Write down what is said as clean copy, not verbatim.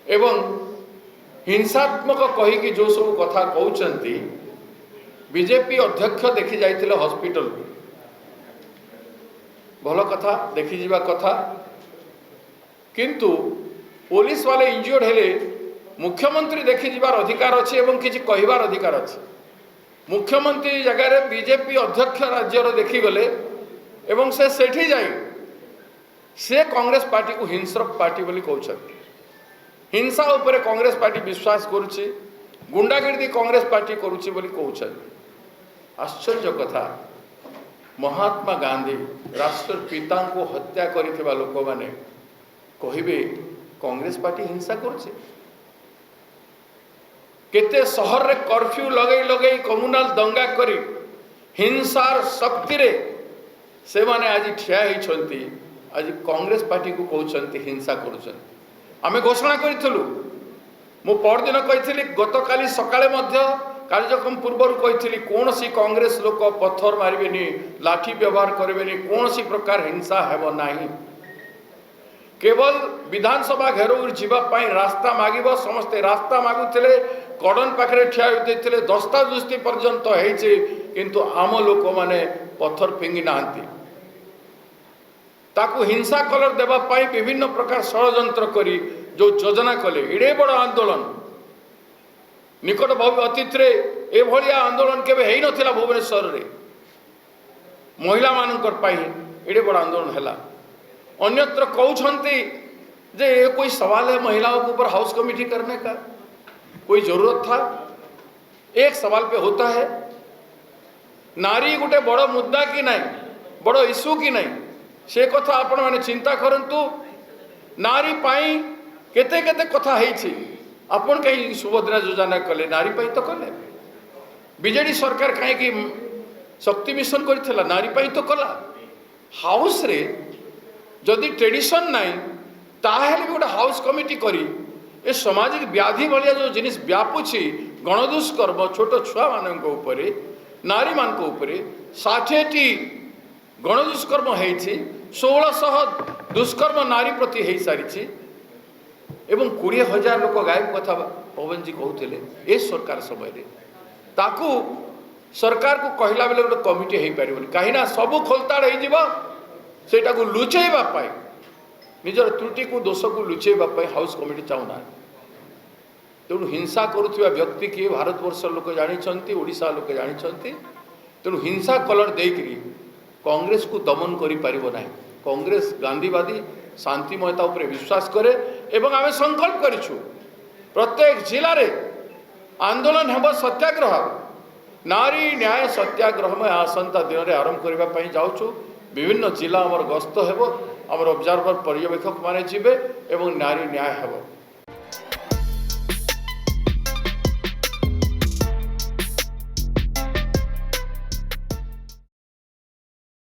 एवं हिंसात्मक कहीकि जो सब कथा कहते बीजेपी अध्यक्ष देखी जाइए हॉस्पिटल भल कथा देखी जीवा कथा किंतु पुलिस वाले इंजुर्ड हेले मुख्यमंत्री देखी जीवार अधिकार अच्छे एवं किसी कहबार अधिकार अच्छे। मुख्यमंत्री जगह बीजेपी अध्यक्ष राज्यर देखीगले एवं से सेठी जाई से कांग्रेस पार्टी को हिंसक पार्टी बोली कहते। हिंसा उपरे कांग्रेस पार्टी विश्वास करुच्ची, गुंडागिर्दी कांग्रेस पार्टी करुच्ची बोली कहते। आश्चर्य कथा, महात्मा गांधी राष्ट्रपिता को हत्या करिथिबा लोक माने कहिबे कांग्रेस पार्टी हिंसा करुच्ची। केते शहर रे कर्फ्यू लगे लगे कम्युनाल दंगा करी हिंसार शक्ति रे से माने आज ठिया होइछंती। आज कांग्रेस पार्टी को कहते हिंसा करुछन। आमे घोषणा करिथलु, मु परदिन कहिथिली, गतकाली सकाळे मध्य कार्यक्रम पूर्वर कहिथिली कौन सी कांग्रेस लोक पत्थर मारिबेनी, लाठी व्यवहार करेबेनी, कौन सी प्रकार हिंसा हेबो नाही। केवल विधानसभा घेराव जीवाई रास्ता मागिब, समस्ते रास्ता मागुले, कड़न पाखे ठिया होते दस्तादुस्ती पर्यंत होइछे, किंतु आम लोक माने पत्थर फिंगी नाहंती। ताकू हिंसा कलर देवा पाई विभिन्न प्रकार षड्यंत्र करी जो योजना कले एडे बड़ आंदोलन निकट अतीत रे एभलिया आंदोलन केबे हेई नथिला। भुवनेश्वर रे महिला मानकर पाई एडे बड़ आंदोलन हैला। अन्यत्र कहते जे ये कोई सवाल है महिलाओं के ऊपर हाउस कमेटी करने का, कोई जरूरत था? एक सवाल पे होता है, नारी गोटे बड़ मुद्दा कि नहीं, बड़ इश्यू कि नहीं, से कथा आपण माने चिंता करंतु। नारी पाई केते केते कथा हेछि, आपण कहीं सुभद्रा योजना कले, नारी पाई तो कले। बीजेडी सरकार कहीं कि शक्ति मिशन करथिला, नारी पाई तो कला। हाउस रे जदि ट्रेडिशन नाई ताहेले गोटे हाउस कमिटी करी ए सामाजिक व्याधि भाया जो जिनिस व्यापुची गणदुष्कर्म छोट छुआ मान उपरे, नारी मान उपरे 60टी गणदुष्कर्म होइछि, 1600 दुष्कर्म नारी प्रति हो सारी एवं 20,000 लोक गायब कथा पवन जी कहते ए सरकार समय ताकू सरकार को कहला बेले गोटे कमिटी हो पार कहीं सबू खोलताड़ हो लुचेबा पाई, निजर त्रुटि को दोष को लुचेबा पाई हाउस कमिटी चाहूना। तेणु हिंसा करुवा व्यक्ति किए भारतवर्ष लोक जानी, ओडिशा लोक जानी। तेणु हिंसा कलर देकरी कांग्रेस को दमन करि परिबो नाही। कांग्रेस गांधीवादी शांतिमयता उपरे विश्वास करे एवं आमे संकल्प करिछु प्रत्येक जिले रे आंदोलन हेब, सत्याग्रह, नारी न्याय सत्याग्रह में आसंता दिन में आरंभ करबा पई जाउछु। विभिन्न जिला आमर गस्त हेब, आमर ऑब्जर्वर पर्यवेक्षक माने जिबे एवं नारी न्याय हेब।